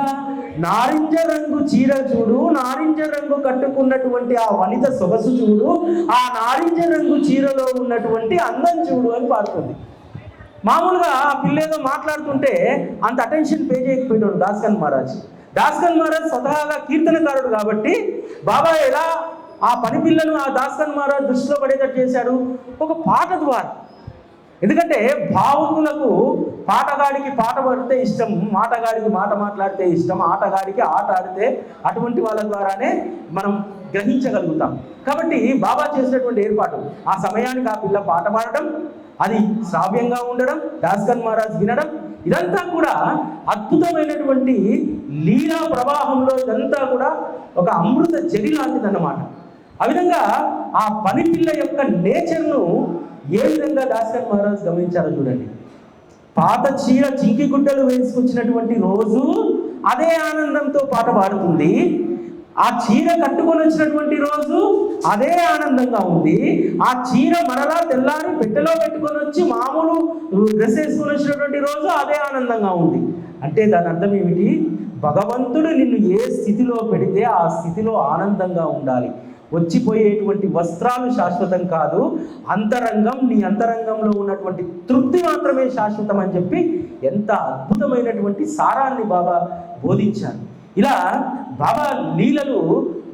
నారింజ రంగు చీర చూడు, నారింజ రంగు కట్టుకున్నటువంటి ఆ వనిత సొగసు చూడు, ఆ నారింజ రంగు చీరలో ఉన్నటువంటి అందం చూడు అని పాడుతుంది. మామూలుగా ఆ పిల్ల ఏదో మాట్లాడుతుంటే అంత అటెన్షన్ పే చేయకపోయాడు దాస్గన్ మహారాజ్. దాస్గన్ మహారాజ్ స్వతహాగా కీర్తనకారుడు కాబట్టి బాబా ఎలా ఆ పని పిల్లను ఆ దాస్గన్ మహారాజ్ దృష్టిలో పడేటట్టు చేశాడు? ఒక పాట ద్వారా. ఎందుకంటే భావుకులకు పాటగాడికి పాట పడితే ఇష్టం, మాటగాడికి మాట మాట్లాడితే ఇష్టం, ఆటగాడికి ఆట ఆడితే అటువంటి వాళ్ళ ద్వారానే మనం గ్రహించగలుగుతాం. కాబట్టి బాబా చేసినటువంటి ఏర్పాటు ఆ సమయానికి ఆ పిల్ల పాట పాడటం, అది శ్రావ్యంగా ఉండడం, దాస్గన్ మహారాజ్ వినడం, ఇదంతా కూడా అద్భుతమైనటువంటి లీలా ప్రవాహంలో ఇదంతా కూడా ఒక అమృత జడి లాంటిదన్నమాట. ఆ విధంగా ఆ పని పిల్ల యొక్క నేచర్ను ఏ విధంగా దాస్గన్ మహారాజ్ గమనించారో చూడండి. పాత చీర చింకి గుడ్డలు వేసుకొచ్చినటువంటి రోజు అదే ఆనందంతో పాట పాడుతుంది. ఆ చీర కట్టుకొని వచ్చినటువంటి రోజు అదే ఆనందంగా ఉంది. ఆ చీర మరలా తెల్లారి పెట్టెలో పెట్టుకొని వచ్చి మామూలు డ్రెస్ వేసుకొని వచ్చినటువంటి రోజు అదే ఆనందంగా ఉంది. అంటే దాని అర్థం ఏమిటి? భగవంతుడు నిన్ను ఏ స్థితిలో పెడితే ఆ స్థితిలో ఆనందంగా ఉండాలి. వచ్చిపోయేటువంటి వస్త్రాలు శాశ్వతం కాదు, అంతరంగం, నీ అంతరంగంలో ఉన్నటువంటి తృప్తి మాత్రమే శాశ్వతం అని చెప్పి ఎంత అద్భుతమైనటువంటి సారాన్ని బాబా బోధించారు. ఇలా బాబా లీలలు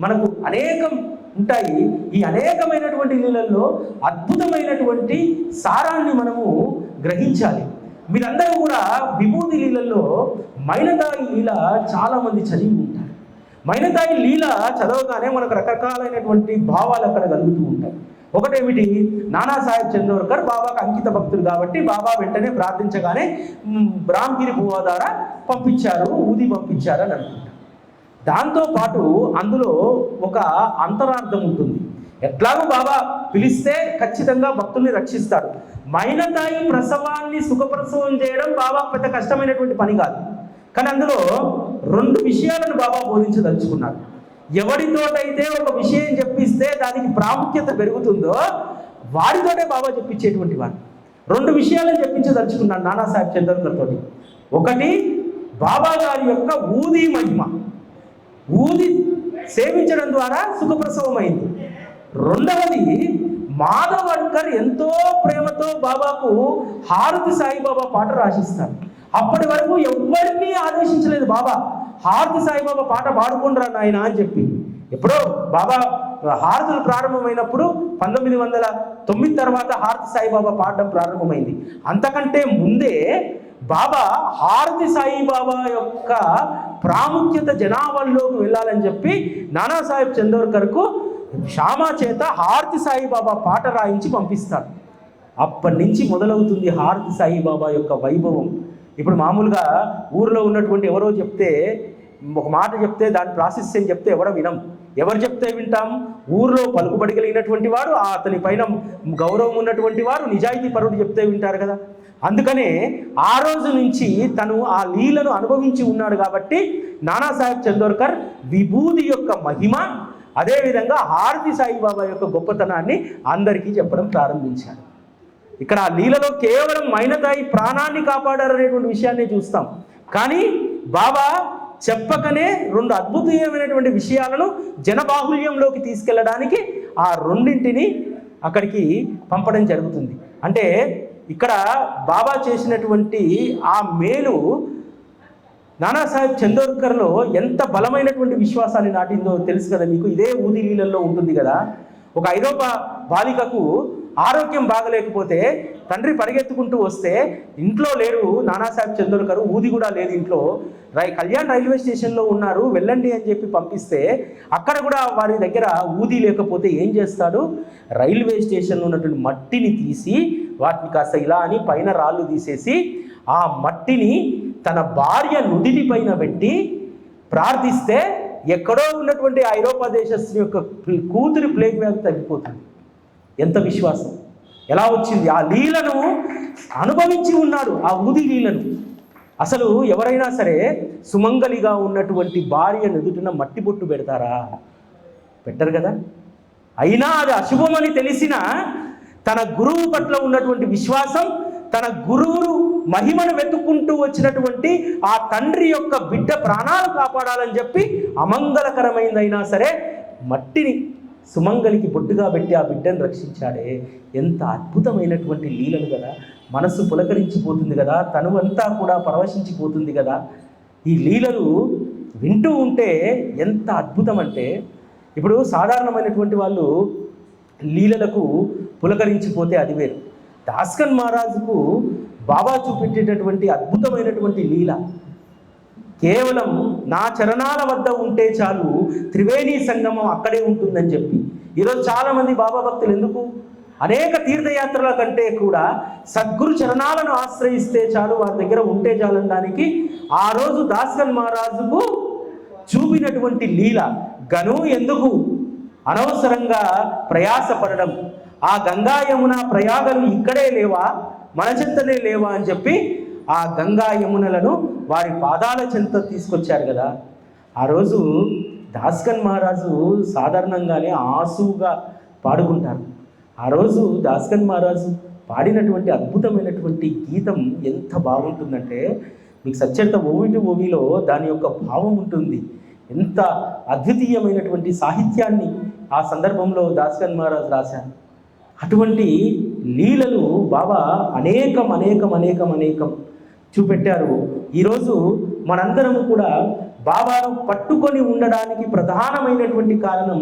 మనకు అనేకం ఉంటాయి. ఈ అనేకమైనటువంటి లీలల్లో అద్భుతమైనటువంటి సారాన్ని మనము గ్రహించాలి. మీరందరూ కూడా విభూతి లీలల్లో మైనతాయి లీల చాలామంది చదివి ఉంటారు. మైనతాయి లీల చదవగానే మనకు రకరకాలైనటువంటి భావాలు అక్కడ కలుగుతూ ఉంటాయి. ఒకటేమిటి? నానాసాహెబ్ చందోర్కర్ బాబాకు అంకిత భక్తులు కాబట్టి బాబా వెంటనే ప్రార్థించగానే రామ్గిరి బువా ద్వారా పంపించారు, ఊది పంపించారు అని అనుకుంటారు. దాంతోపాటు అందులో ఒక అంతరార్థం ఉంటుంది. ఎట్లాగో బాబా పిలిస్తే ఖచ్చితంగా భక్తుల్ని రక్షిస్తాడు. మైనతాయి ప్రసవాన్ని సుఖప్రసవం చేయడం బాబా పెద్ద కష్టమైనటువంటి పని కాదు. కానీ అందులో రెండు విషయాలను బాబా బోధించదలుచుకున్నాడు. ఎవరితోటైతే ఒక విషయం చెప్పిస్తే దానికి ప్రాముఖ్యత పెరుగుతుందో వారితోటే బాబా చెప్పించేటువంటి వాడు. రెండు విషయాలను చెప్పించదలుచుకున్నాడు నానాసాహెబ్ చందోర్కర్ తోటి. ఒకటి బాబా గారి యొక్క ఊది మహిమ, ఊది సేవించడం ద్వారా సుఖప్రసవం అయింది. రెండవది మాధవడ్కర్ ఎంతో ప్రేమతో బాబాకు హారతి సాయిబాబా పాట రాసిస్తారు. అప్పటి వరకు ఎవరిని ఆదేశించలేదు బాబా, హారతి సాయిబాబా పాట పాడుకుంటారా నాయన అని చెప్పి. ఎప్పుడో బాబా హారతులు ప్రారంభమైనప్పుడు 1909 తర్వాత హారతి సాయిబాబా పాడడం ప్రారంభమైంది. అంతకంటే ముందే బాబా హారతి సాయిబాబా యొక్క ప్రాముఖ్యత జనాభాల్లోకి వెళ్ళాలని చెప్పి నానాసాహెబ్ చందోర్కర్కు శ్యామా చేత హారతి సాయిబాబా పాట రాయించి పంపిస్తాడు. అప్పటి నుంచి మొదలవుతుంది హారతి సాయిబాబా యొక్క వైభవం. ఇప్పుడు మామూలుగా ఊరిలో ఉన్నటువంటి ఎవరో చెప్తే, ఒక మాట చెప్తే దాని ప్రాసెస్ అని చెప్తే ఎవరో వినం. ఎవరు చెప్తే వింటాం? ఊరిలో పలుకుబడి కలిగినటువంటి వాడు, అతని పైన గౌరవం ఉన్నటువంటి వారు, నిజాయితీ పరుడు చెప్తే వింటారు కదా. అందుకనే ఆ రోజు నుంచి తను ఆ లీలను అనుభవించి ఉన్నాడు కాబట్టి నానాసాహెబ్ చందోర్కర్ విభూది యొక్క మహిమ, అదేవిధంగా హారతి సాయిబాబా యొక్క గొప్పతనాన్ని అందరికీ చెప్పడం ప్రారంభించాడు. ఇక్కడ ఆ లీలలో కేవలం మైనతాయి ప్రాణాన్ని కాపాడారనేటువంటి విషయాన్ని చూస్తాం. కానీ బాబా చెప్పకనే రెండు అద్భుతమైనటువంటి విషయాలను జనబాహుల్యంలోకి తీసుకెళ్ళడానికి ఆ రెండింటిని అక్కడికి పంపడం జరుగుతుంది. అంటే ఇక్కడ బాబా చేసినటువంటి ఆ మేలు నానాసాహెబ్ చందోర్కర్లో ఎంత బలమైనటువంటి విశ్వాసాన్ని నాటిందో తెలుసు కదా మీకు. ఇదే ఊది లీలల్లో ఉంటుంది కదా. ఒక ఐరోపా బాలికకు ఆరోగ్యం బాగలేకపోతే తండ్రి పరిగెత్తుకుంటూ వస్తే ఇంట్లో లేరు నానాసాహెబ్ చందోర్కర్, ఊది కూడా లేదు ఇంట్లో. కళ్యాణ్ రైల్వే స్టేషన్లో ఉన్నారు, వెళ్ళండి అని చెప్పి పంపిస్తే అక్కడ కూడా వారి దగ్గర ఊది లేకపోతే ఏం చేస్తాడు, రైల్వే స్టేషన్లో ఉన్నటువంటి మట్టిని తీసి వాటిని కాస్త ఇలా అని పైన రాళ్ళు తీసేసి ఆ మట్టిని తన భార్య నుదిటి పైన పెట్టి ప్రార్థిస్తే ఎక్కడో ఉన్నటువంటి ఐరోపా దేశస్థుని యొక్క కూతురి ప్లేగ్ వ్యాధి తగ్గిపోతుంది. ఎంత విశ్వాసం! ఎలా వచ్చింది? ఆ లీలను అనుభవించి ఉన్నాడు, ఆ ఊది లీలను. అసలు ఎవరైనా సరే సుమంగలిగా ఉన్నటువంటి భార్య నుదుటిన మట్టి బొట్టు పెడతారా? పెట్టరు కదా. అయినా అది అశుభమని తెలిసిన తన గురువు పట్ల ఉన్నటువంటి విశ్వాసం, తన గురువు మహిమను వెతుక్కుంటూ వచ్చినటువంటి ఆ తండ్రి యొక్క బిడ్డ ప్రాణాలు కాపాడాలని చెప్పి అమంగళకరమైందైనా సరే మట్టిని సుమంగలికి బొట్టుగా పెట్టి ఆ బిడ్డను రక్షించాడే. ఎంత అద్భుతమైనటువంటి లీలలు కదా. మనస్సు పులకరించిపోతుంది కదా, తనువంతా కూడా పరవశించిపోతుంది కదా. ఈ లీలలు వింటూ ఉంటే ఎంత అద్భుతం అంటే, ఇప్పుడు సాధారణమైనటువంటి వాళ్ళు లీలలకు పులకరించిపోతే అది వేరు. దాస్కన్ మహారాజుకు బాబా చూపెట్టేటటువంటి అద్భుతమైనటువంటి లీల కేవలం నా చరణాల వద్ద ఉంటే చాలు, త్రివేణి సంగమం అక్కడే ఉంటుందని చెప్పి. ఈరోజు చాలామంది బాబా భక్తులు ఎందుకు అనేక తీర్థయాత్రల కంటే కూడా సద్గురు చరణాలను ఆశ్రయిస్తే చాలు, వారి దగ్గర ఉంటే చాలనడానికి ఆ రోజు దాస్కన్ మహారాజుకు చూపినటువంటి లీల. గను ఎందుకు అనవసరంగా ప్రయాసపడడం, ఆ గంగా యమున ప్రయాగలు ఇక్కడే లేవా, మన చెంతనే లేవా అని చెప్పి ఆ గంగా యమునలను వారి పాదాల చెంత తీసుకొచ్చారు కదా. ఆ రోజు దాస్కన్ మహారాజు సాధారణంగానే ఆసువుగా పాడుకుంటారు. ఆ రోజు దాస్కన్ మహారాజు పాడినటువంటి అద్భుతమైనటువంటి గీతం ఎంత బాగుంటుందంటే, మీకు సచ్చరిత ఓవిటి ఓవిలో దాని యొక్క భావం ఉంటుంది. ఎంత అద్వితీయమైనటువంటి సాహిత్యాన్ని ఆ సందర్భంలో దాస్కన్ మహారాజు రాశారు. అటువంటి లీలలు బాబా అనేకం అనేకం అనేకం అనేకం చూపెట్టారు. ఈరోజు మనందరము కూడా బాబాను పట్టుకొని ఉండడానికి ప్రధానమైనటువంటి కారణం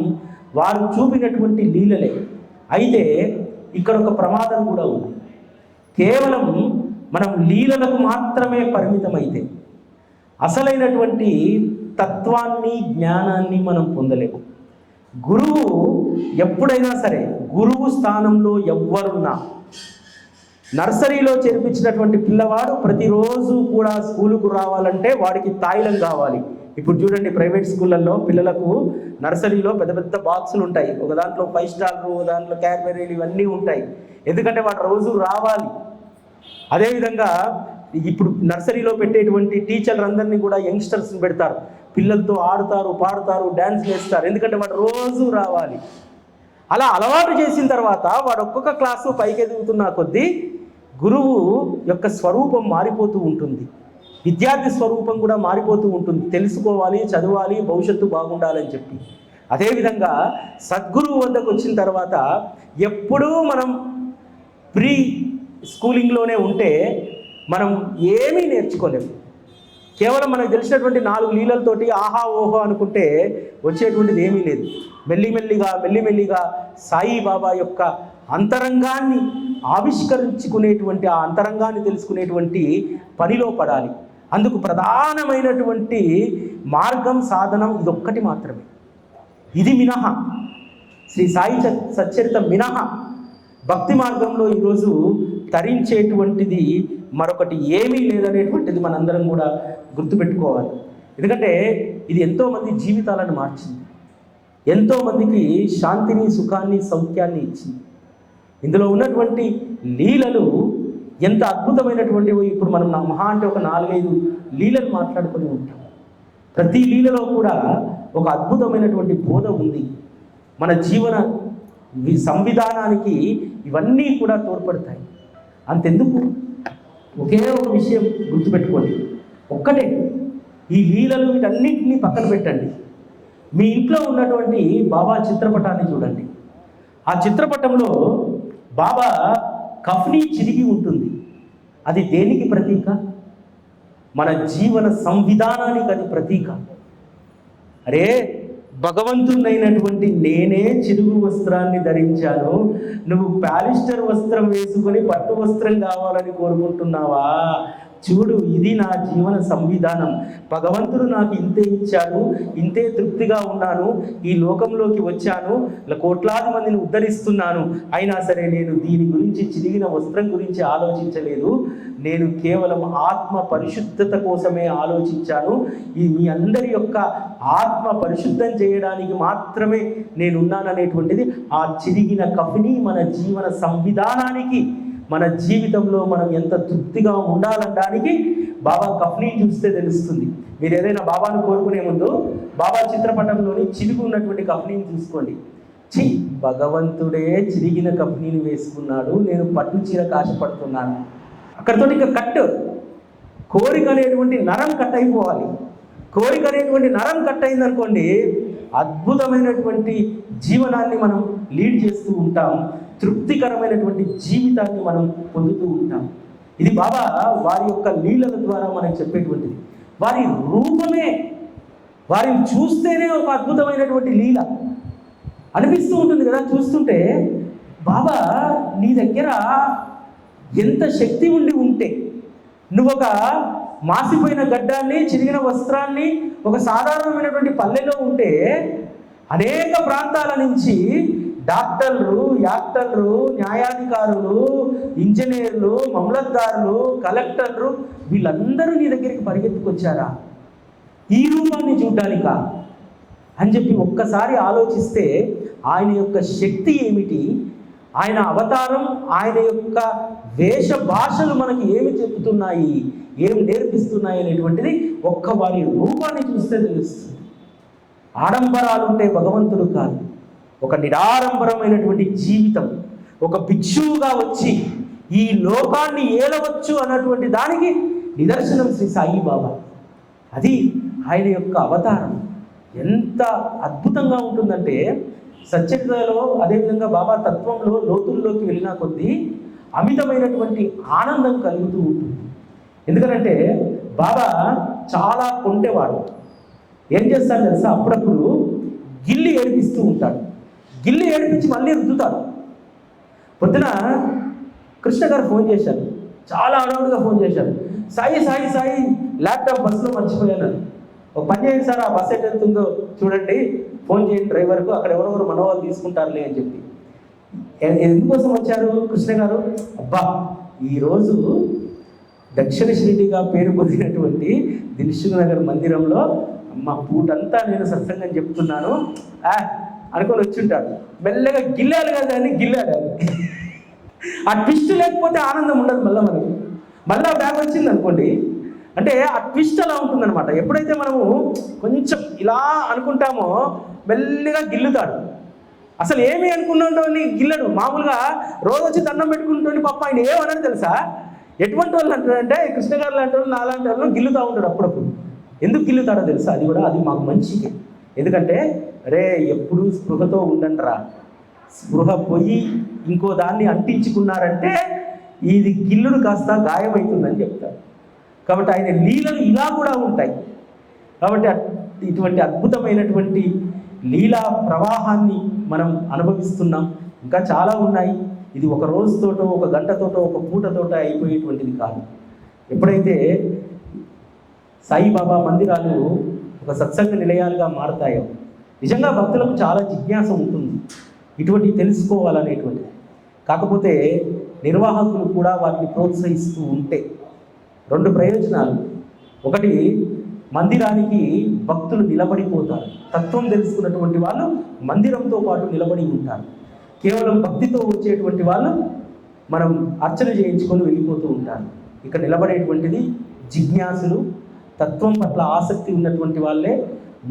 వారు చూపినటువంటి లీలలే. అయితే ఇక్కడ ఒక ప్రమాదం కూడా ఉంది. కేవలం మనం లీలలకు మాత్రమే పరిమితమైతే అసలైనటువంటి తత్వాన్ని జ్ఞానాన్ని మనం పొందలేము. గురువు ఎప్పుడైనా సరే, గురువు స్థానంలో ఎవ్వరున్నా, నర్సరీలో చేర్పించినటువంటి పిల్లవాడు ప్రతిరోజు కూడా స్కూలుకు రావాలంటే వాడికి తాయిలం కావాలి. ఇప్పుడు చూడండి, ప్రైవేట్ స్కూళ్ళల్లో పిల్లలకు నర్సరీలో పెద్ద పెద్ద బాక్సులు ఉంటాయి. ఒక దాంట్లో 5 స్టార్లు, ఒక దాంట్లో క్యాడ్బెరీలు, ఇవన్నీ ఉంటాయి. ఎందుకంటే వాడు రోజు రావాలి. అదేవిధంగా ఇప్పుడు నర్సరీలో పెట్టేటువంటి టీచర్లు అందరినీ కూడా యంగ్స్టర్స్ని పెడతారు. పిల్లలతో ఆడుతారు, పాడుతారు, డ్యాన్స్ వేస్తారు. ఎందుకంటే వాడు రోజు రావాలి. అలా అలవాటు చేసిన తర్వాత వాడు ఒక్కొక్క క్లాసు పైకి ఎదుగుతున్న కొద్దీ గురువు యొక్క స్వరూపం మారిపోతూ ఉంటుంది, విద్యార్థి స్వరూపం కూడా మారిపోతూ ఉంటుంది. తెలుసుకోవాలి, చదవాలి, భవిష్యత్తు బాగుండాలని చెప్పి. అదేవిధంగా సద్గురువు వద్దకు వచ్చిన తర్వాత ఎప్పుడూ మనం ప్రీ స్కూలింగ్లోనే ఉంటే మనం ఏమీ నేర్చుకోలేము. కేవలం మనకు తెలిసినటువంటి 4 లీలలతోటి ఆహా ఓహో అనుకుంటే వచ్చేటువంటిది ఏమీ లేదు. మెల్లిమెల్లిగా సాయిబాబా యొక్క అంతరంగాన్ని ఆవిష్కరించుకునేటువంటి, ఆ అంతరంగాన్ని తెలుసుకునేటువంటి పనిలో పడాలి. అందుకు ప్రధానమైనటువంటి మార్గం, సాధనం ఇదొక్కటి మాత్రమే. ఇది మినహా, శ్రీ సాయి సచ్చరిత మినహా భక్తి మార్గంలో ఈరోజు తరించేటువంటిది మరొకటి ఏమీ లేదనేటువంటిది మనందరం కూడా గుర్తుపెట్టుకోవాలి. ఎందుకంటే ఇది ఎంతోమంది జీవితాలను మార్చింది, ఎంతోమందికి శాంతిని, సుఖాన్ని, సౌఖ్యాన్ని ఇచ్చింది. ఇందులో ఉన్నటువంటి లీలలు ఎంత అద్భుతమైనటువంటివి. ఇప్పుడు మనం మహా అంటే ఒక 4-5 లీలలు మాట్లాడుకొని ఉంటాం. ప్రతి లీలలో కూడా ఒక అద్భుతమైనటువంటి బోధ ఉంది. మన జీవన సంవిధానానికి ఇవన్నీ కూడా తోడ్పడతాయి. అంతెందుకు, ఒకే ఒక విషయం గుర్తుపెట్టుకోండి. ఒక్కటే, ఈ లీలలు వీటన్నింటినీ పక్కన పెట్టండి. మీ ఇంట్లో ఉన్నటువంటి బాబా చిత్రపటాన్ని చూడండి. ఆ చిత్రపటంలో బాబా కఫ్నీ చిరిగి ఉంటుంది. అది దేనికి ప్రతీక? మన జీవన సంవిధానానికి అది ప్రతీక. అరే, భగవంతుడైనటువంటి నేనే చిరుగు వస్త్రాన్ని ధరించాను, నువ్వు పాలిస్టర్ వస్త్రం వేసుకొని పట్టు వస్త్రం కావాలని కోరుకుంటున్నావా? చూడు, ఇది నా జీవన సంవిధానం. భగవంతుడు నాకు ఇంతే ఇచ్చాడు, ఇంతే తృప్తిగా ఉన్నాను, ఈ లోకంలోకి వచ్చాను, కోట్లాది మందిని ఉద్ధరిస్తున్నాను. అయినా సరే నేను దీని గురించి, చిరిగిన వస్త్రం గురించి ఆలోచించలేదు. నేను కేవలం ఆత్మ పరిశుద్ధత కోసమే ఆలోచించాను. ఈ మీ అందరి యొక్క ఆత్మ పరిశుద్ధం చేయడానికి మాత్రమే నేనున్నాననేటువంటిది ఆ చిరిగిన కఫిని మన జీవన సంవిధానానికి, మన జీవితంలో మనం ఎంత తృప్తిగా ఉండాలనడానికి బాబా కఫ్నీ చూస్తే తెలుస్తుంది. మీరు ఏదైనా బాబాను కోరుకునే ముందు బాబా చిత్రపటంలోని చిరిగి ఉన్నటువంటి కఫ్నీని చూసుకోండి. భగవంతుడే చిరిగిన కఫ్నీని వేసుకున్నాడు, నేను పట్టు చీరకు ఆశపడుతున్నాను. అక్కడితో ఇక కట్, కోరిక అనేటువంటి నరం కట్ అయిపోవాలి. కోరిక అనేటువంటి నరం కట్ అయిందనుకోండి, అద్భుతమైనటువంటి జీవనాన్ని మనం లీడ్ చేస్తూ ఉంటాం, తృప్తికరమైనటువంటి జీవితాన్ని మనం పొందుతూ ఉంటాం. ఇది బాబా వారి యొక్క లీలల ద్వారా మనకు చెప్పేటువంటిది. వారి రూపమే, వారిని చూస్తేనే ఒక అద్భుతమైనటువంటి లీల అనిపిస్తూ ఉంటుంది కదా. చూస్తుంటే బాబా నీ దగ్గర ఎంత శక్తి ఉంటే, నువ్వు ఒక మాసిపోయిన గడ్డాన్ని, చిరిగిన వస్త్రాన్ని ఒక సాధారణమైనటువంటి పల్లెలో ఉంటే, అనేక ప్రాంతాల నుంచి డాక్టర్లు, యాక్టర్లు, న్యాయాధికారులు, ఇంజనీర్లు, మమలత్దారులు, కలెక్టర్లు వీళ్ళందరూ నీ దగ్గరికి పరిగెత్తుకొచ్చారా ఈ రూపాన్ని చూడ్డానికా అని చెప్పి ఒక్కసారి ఆలోచిస్తే ఆయన యొక్క శక్తి ఏమిటి, ఆయన అవతారం, ఆయన యొక్క వేష భాషలు మనకి ఏమి చెప్తున్నాయి, ఏమి నేర్పిస్తున్నాయి అనేటువంటిది ఒక్క వారి రూపాన్ని చూస్తే తెలుస్తుంది. ఆడంబరాలు ఉంటే భగవంతుడు కాదు, ఒక నిరాడంబరమైనటువంటి జీవితం, ఒక భిక్షువుగా వచ్చి ఈ లోకాన్ని ఏలవచ్చు అన్నటువంటి దానికి నిదర్శనం శ్రీ సాయిబాబా. అది ఆయన యొక్క అవతారం. ఎంత అద్భుతంగా ఉంటుందంటే సత్యతలో, అదేవిధంగా బాబా తత్వంలో లోతుల్లోకి వెళ్ళిన కొద్దీ అమితమైనటువంటి ఆనందం కలుగుతూ ఉంటుంది. ఎందుకంటే బాబా చాలా కొంటేవాడు. ఏం చేస్తాడు తెలుసా, అప్పుడప్పుడు గిల్లి ఏడిపిస్తూ ఉంటాడు. గిల్లి ఏడిపించి మళ్ళీ రుద్దుతాడు. పొద్దున కృష్ణ గారు ఫోన్ చేశారు, చాలా అడవుడుగా ఫోన్ చేశారు. సాయి సాయి సాయి ల్యాప్టాప్ బస్సులో మర్చిపోయాను. ఒక పని చేయండి సార్, ఆ బస్సు ఎటు వెళ్తుందో చూడండి, ఫోన్ చేయండి డ్రైవర్కు, అక్కడ ఎవరెవరు మనవాళ్ళు తీసుకుంటారులే అని చెప్పి. ఎందుకోసం వచ్చారు కృష్ణ గారు? అబ్బా, ఈరోజు దక్షిణ షిరిడిగా పేరు పొందినటువంటి దిల్సుఖ్ నగర్ మందిరంలో మా పూటంతా నేను సత్సంగం చెప్తున్నాను అనుకొని వచ్చుంటాడు. మెల్లగా గిల్లాడు కదా అని గిల్లాడు. ఆ ట్విస్ట్ లేకపోతే ఆనందం ఉండదు. మళ్ళా బ్యాగ్ వచ్చింది అనుకోండి, అంటే ఆ ట్విస్ట్ అలా ఉంటుందన్నమాట. ఎప్పుడైతే మనము కొంచెం ఇలా అనుకుంటామో మెల్లిగా గిల్లుతాడు. అసలు ఏమి అనుకున్నాడో గిల్లడు. మామూలుగా రోజు వచ్చి దండం పెట్టుకుంటుంది పాప, ఆయన ఏమన్నాడు తెలుసా? ఎటువంటి వాళ్ళు అంటారంటే కృష్ణ గారు లాంటి వాళ్ళు, నాలాంటి వాళ్ళు గిల్లుతూ ఉంటాడు అప్పుడప్పుడు. ఎందుకు గిల్లుతాడో తెలుసా? అది మాకు మంచిది. ఎందుకంటే రే, ఎప్పుడు స్పృహతో ఉండండి రా, స్పృహ పోయి ఇంకో దాన్ని అంటించుకున్నారంటే ఇది గిల్లుడు కాస్త గాయమవుతుందని చెప్తారు. కాబట్టి ఆయన లీలలు ఇలా కూడా ఉంటాయి. కాబట్టి ఇటువంటి అద్భుతమైనటువంటి లీలా ప్రవాహాన్ని మనం అనుభవిస్తున్నాం. ఇంకా చాలా ఉన్నాయి. ఇది ఒక రోజుతోటో, ఒక గంటతోటో, ఒక పూటతోటో అయిపోయేటువంటిది కాదు. ఎప్పుడైతే సాయిబాబా మందిరాలు ఒక సత్సంగ నిలయాలుగా మారతాయో, నిజంగా భక్తులకు చాలా జిజ్ఞాస ఉంటుంది ఇటువంటివి తెలుసుకోవాలనేటువంటిది. కాకపోతే నిర్వాహకులు కూడా వాటిని ప్రోత్సహిస్తూ ఉంటే రెండు ప్రయోజనాలు. ఒకటి, మందిరానికి భక్తులు నిలబడిపోతారు. తత్వం తెలుసుకున్నటువంటి వాళ్ళు మందిరంతో పాటు నిలబడి ఉంటారు. కేవలం భక్తితో వచ్చేటువంటి వాళ్ళు మనం అర్చన చేయించుకొని వెళ్ళిపోతూ ఉంటారు. ఇక నిలబడేటువంటిది జిజ్ఞాసులు, తత్వం పట్ల ఆసక్తి ఉన్నటువంటి వాళ్ళే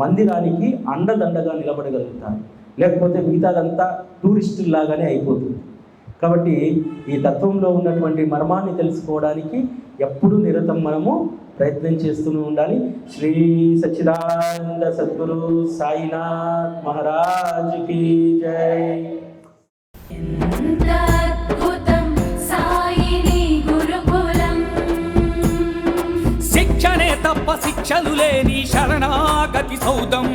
మందిరానికి అండదండగా నిలబడగలుగుతారు. లేకపోతే మిగతాదంతా టూరిస్టుల్లాగానే అయిపోతుంది. కాబట్టి ఈ తత్వంలో ఉన్నటువంటి మర్మాన్ని తెలుసుకోవడానికి ఎప్పుడూ నిరతం మనము ప్రయత్నం చేస్తూనే ఉండాలి. శ్రీ సచ్చిదానంద సద్గురు సాయినాథ్ మహారాజ్కి జై. శిక్షణ అపశిక్షలు లేని శరణాగతి సౌధం